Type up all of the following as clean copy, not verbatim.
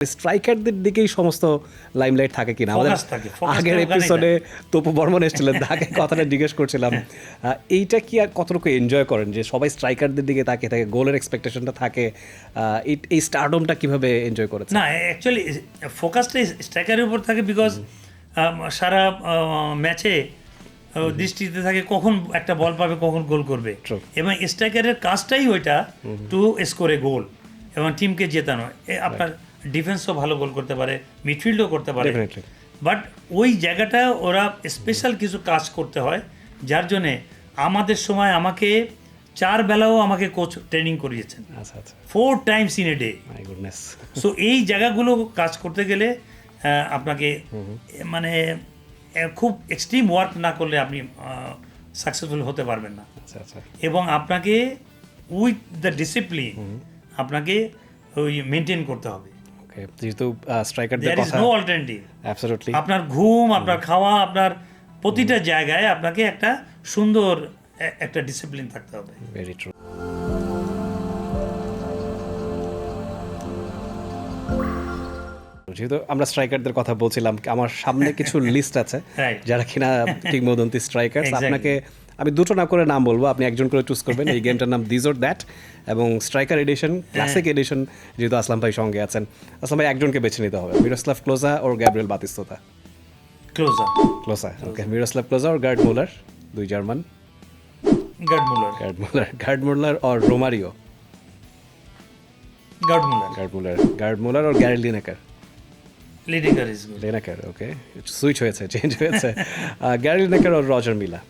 স্ট্রাইকারদের দিকেই সমস্ত লাইমলাইট থাকে কিনা আমাদের আগের এপিসোডে তপু বর্মন এসেছিলেন, তাকে কথাটা জিজ্ঞেস করছিলাম এইটা কি আর কতটুকু এনজয় করেন যে সবাই স্ট্রাইকারদের দিকে তাকিয়ে থাকে, গোলের এক্সপেকটেশনটা থাকে, এই স্টারডমটা কিভাবে এনজয় করেছে? না, অ্যাকচুয়ালি ফোকাসটা স্ট্রাইকারের উপর থাকে, বিকজ সারা ম্যাচে দৃষ্টিতে থাকে কখন একটা বল পাবে, কখন গোল করবে, এবং স্ট্রাইকারের কাজটাই ওইটা টু স্কোর এ গোল এবং টিমকে জেতানো। আপনার ডিফেন্সও ভালো গোল করতে পারে, মিডফিল্ডও করতে পারে, বাট ওই জায়গাটা ওরা স্পেশাল কিছু কাজ করতে হয়, যার জন্যে আমাদের সময় আমাকে 4 বেলাও আমাকে কোচ ট্রেনিং করিয়েছেন, 4 times in a day। So এই জায়গাগুলো কাজ করতে গেলে আপনাকে মানে খুব এক্সট্রিম ওয়ার্ক না করলে আপনি সাকসেসফুল হতে পারবেন না, এবং আপনাকে উইথ দ্য ডিসিপ্লিন আপনাকে ওই মেনটেন করতে হবে। যেহেতু স্ট্রাইকারদের কথা, নো অল্টারনেটিভ, অ্যাবসলিউটলি আপনার ঘুম, আপনার খাওয়া, আপনার প্রতিটা জায়গায় আপনাকে একটা সুন্দর একটা ডিসিপ্লিন থাকতে হবে। Very true. যেহেতু আমরা স্ট্রাইকারদের কথা বলছিলাম, আমার সামনে কিছু লিস্ট আছে যারা কিনা কিংবদন্তি স্ট্রাইকার। আপনাকে আমি দুটো না করে নাম বলবো, আপনি একজন করে চুজ করবেন। এই গেমটার নাম দিস অর দ্যাট, এবং স্ট্রাইকার এডিশন, ক্লাসিক এডিশন, যেহেতু আসলাম ভাই সঙ্গে আছেন, আসলাম ভাই একজনকে বেছে নিতে হবে, Miroslav Klose or Gabriel Batistuta? Klose, okay. Miroslav Klose or Gerd Muller, 2 German? Gerd Muller or Romario? Gerd Muller or Gary Lineker? Lineker, okay. Switch হয়েছে, চেঞ্জ হয়েছে। Gary Lineker or Roger Milla?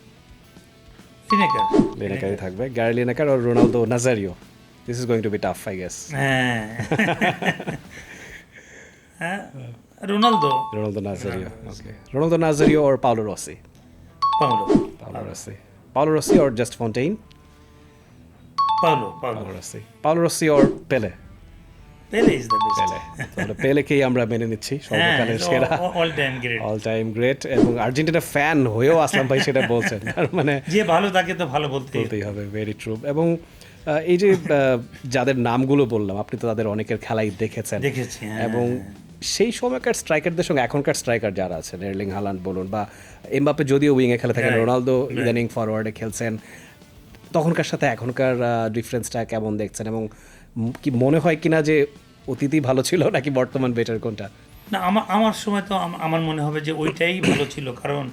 লিনেকারই থাকবে। Gary Lineker or Ronaldo Nazario? This is going to be tough, I guess. Ronaldo Nazario, okay. Ronaldo Nazario or Paolo Rossi? Paolo Rossi or Just Fontaine? Paolo Rossi or পেলে? পেলেকেই আমরা মেনে নিচ্ছি সর্বকালের সেরা, all time great, এবং Argentina fan হয়েও আসলাম ভাই সেটা বলছেন, মানে যে ভালো তাকে তো ভালো বলতেই হবে। Very true. এবং এই যে যাদের নামগুলো বললাম, আপনি তো তাদের অনেকের খেলাই দেখেছি, এবং সেই সময়কার স্ট্রাইকারদের সঙ্গে এখনকার স্ট্রাইকার যারা আছেন, এরলিং হালান্ড বলুন বা এমবাপ্পে যদিও উইংয়ে খেলে থাকেন, রোনালদো ইদানিং ফরওয়ার্ডে খেলছেন, তখনকার সাথে এখনকার ডিফারেন্সটা কেমন দেখছেন, এবং কি মনে হয় কিনা যে অতীতই ভালো ছিল নাকি বর্তমান বেটার, কোনটা? না, আমার সময় তো আমার মনে হবে যে ওইটাই ভালো ছিল, কারণ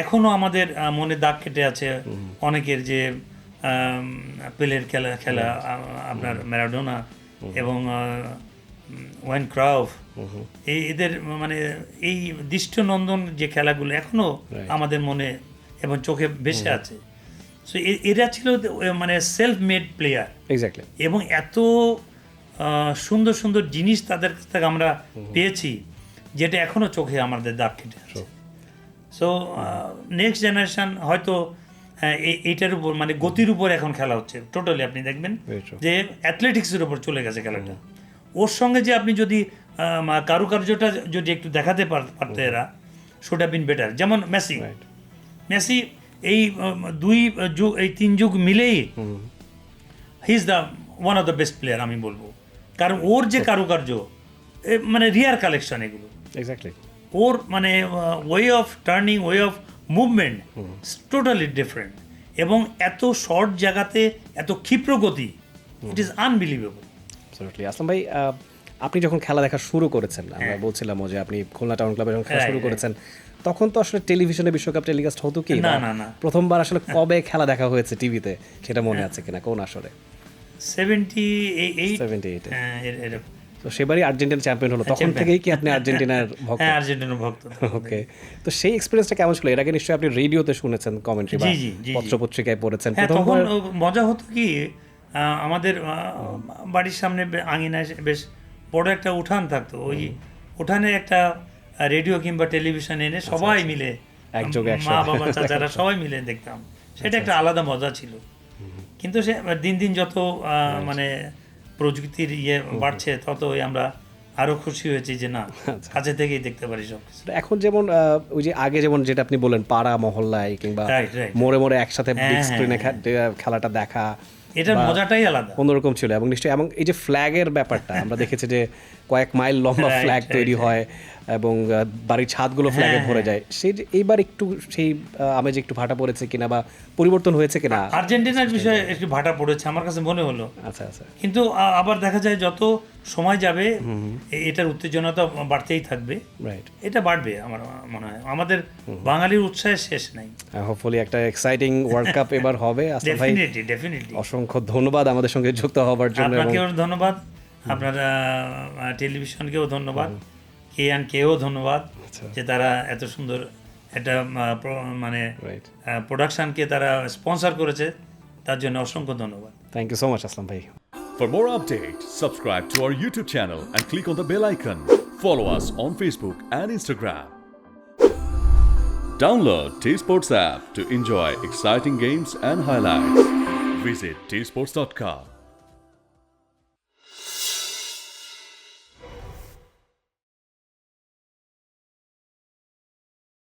এখনো আমাদের মনে দাগ কেটে আছে অনেকের, যে পেলের খেলা আপনার ম্যারাডোনা এবং ওয়াইন ক্রাউফ, এদের মানে এই দৃষ্টিনন্দন যে খেলাগুলো এখনো আমাদের মনে এবং চোখে ভেসে আছে। সো এরা ছিল মানে সেলফ মেড প্লেয়ার, এক্স্যাক্টলি, এবং এত সুন্দর সুন্দর জিনিস তাদের কাছ থেকে আমরা পেয়েছি যেটা এখনো চোখে আমাদের দাগ কেটে আছে। সো নেক্সট জেনারেশন হয়তো এইটার উপর, মানে গতির উপর এখন খেলা হচ্ছে টোটালি। আপনি দেখবেন যে অ্যাথলেটিক্সের উপর চলে গেছে খেলাটা। ওর সঙ্গে যে আপনি যদি কারুকার্যটা যদি একটু দেখাতে পারতে, এরা শুড হ্যাভ বিন বেটার। যেমন মেসি এই 3 যুগ মিলেই he is the one of the best player আমি বলবো, কারণ ওর যে কারুকার্য, মানে রিয়ার কালেকশন এগুলো, ওর মানে way of turning, way of movement totally different, এবং এত শর্ট জায়গাতে এত ক্ষিপ্র গতি, ইট ইজ আনবিলিভেবল। আসলাম ভাই, আপনি যখন খেলা দেখা শুরু করেছেন, আমরা বলছিলাম যে আপনি খুলনা টাউন ক্লাবে যখন খেলা শুরু করেছেন, তখন তো আসলে টেলিভিশনে বিশ্বকাপ টেলিকাস্ট হতো কি না? প্রথমবার আসলে কবে খেলা দেখা হয়েছে টিভিতে, সেটা মনে আছে কিনা? কোন আসরে? 78। তো সেবারই আর্জেন্টিনা চ্যাম্পিয়ন হলো, তখন থেকেই কি আপনি আর্জেন্টিনার ভক্ত? হ্যাঁ, আর্জেন্টিনার ভক্ত। ওকে। তো সেই এক্সপেরিয়েন্সটা কেমন ছিল? এর আগে নিশ্চয়ই আপনি রেডিওতে শুনেছেন, কমেন্ট্রি বা পত্রপত্রিকায় পড়েছেন। তখন মজা হতো কি, আমাদের বাড়ির সামনে আঙিনায় বেশ বড় একটা উঠান থাকতো, ওই উঠানে একটা রেডিও কিংবা টেলিভিশন এনে সবাই মিলে, মা বাবা চাচারা সবাই মিলে দেখতাম। সেটা একটা আলাদা মজা ছিল। কিন্তু সে দিন দিন যত মানে প্রযুক্তির বাড়ছে, ততই আমরা আরো খুশি হয়েছি যে না, কাছে থেকেই দেখতে পারি সব কিছু। এখন যেমন ওই যে আগে যেমন যেটা আপনি বললেন, পাড়া মহল্লায় কিংবা মোড়ে মোড়ে একসাথে বিগ স্ক্রিনে খেলাটা দেখা, এটার মজাটাই আলাদা। অন্যরকম ছিল এবং নিশ্চয়ই এবং এই যে ফ্ল্যাগের ব্যাপারটা আমরা দেখেছি যে কয়েক মাইল লম্বা ফ্ল্যাগ তৈরি হয় এবং বাড়ির ছাদগুলো ফ্ল্যাগে ভরে যায়। সেই যে এইবার একটু সেই আমেজ একটু ভাটা পড়েছে কিনা বা পরিবর্তন হয়েছে কিনা? আর্জেন্টিনার বিষয়ে একটু ভাটা পড়েছে আমার কাছে মনে হলো। আচ্ছা আচ্ছা। কিন্তু আবার দেখা যায় যত সময় যাবে এটার উত্তেজনা তো বাড়তেই থাকবে। রাইট, এটা বাড়বে আমার মনে হয়। আমাদের বাঙালির উৎসাহের শেষ নাই। হোপফুলি একটা এক্সাইটিং ওয়ার্ল্ড কাপ এবার হবে। আসলাম ভাই, ডেফিনেটলি অসংখ্য ধন্যবাদ আমাদের সঙ্গে যুক্ত হওয়ার জন্য। আপনাকেও ধন্যবাদ, আপনার টেলিভিশনকেও ধন্যবাদ, কেও ধন্যবাদ যে তারা এত সুন্দর একটা মানে প্রোডাকশনকে তারা স্পন্সর করেছে, তার জন্য অসংখ্য ধন্যবাদ। থ্যাংক ইউ সো মাচ আসলাম ভাই। For more updates, subscribe to our YouTube channel and click on the bell icon. Follow us on Facebook and Instagram. Download T-Sports app to enjoy exciting games and highlights. Visit tsports.com.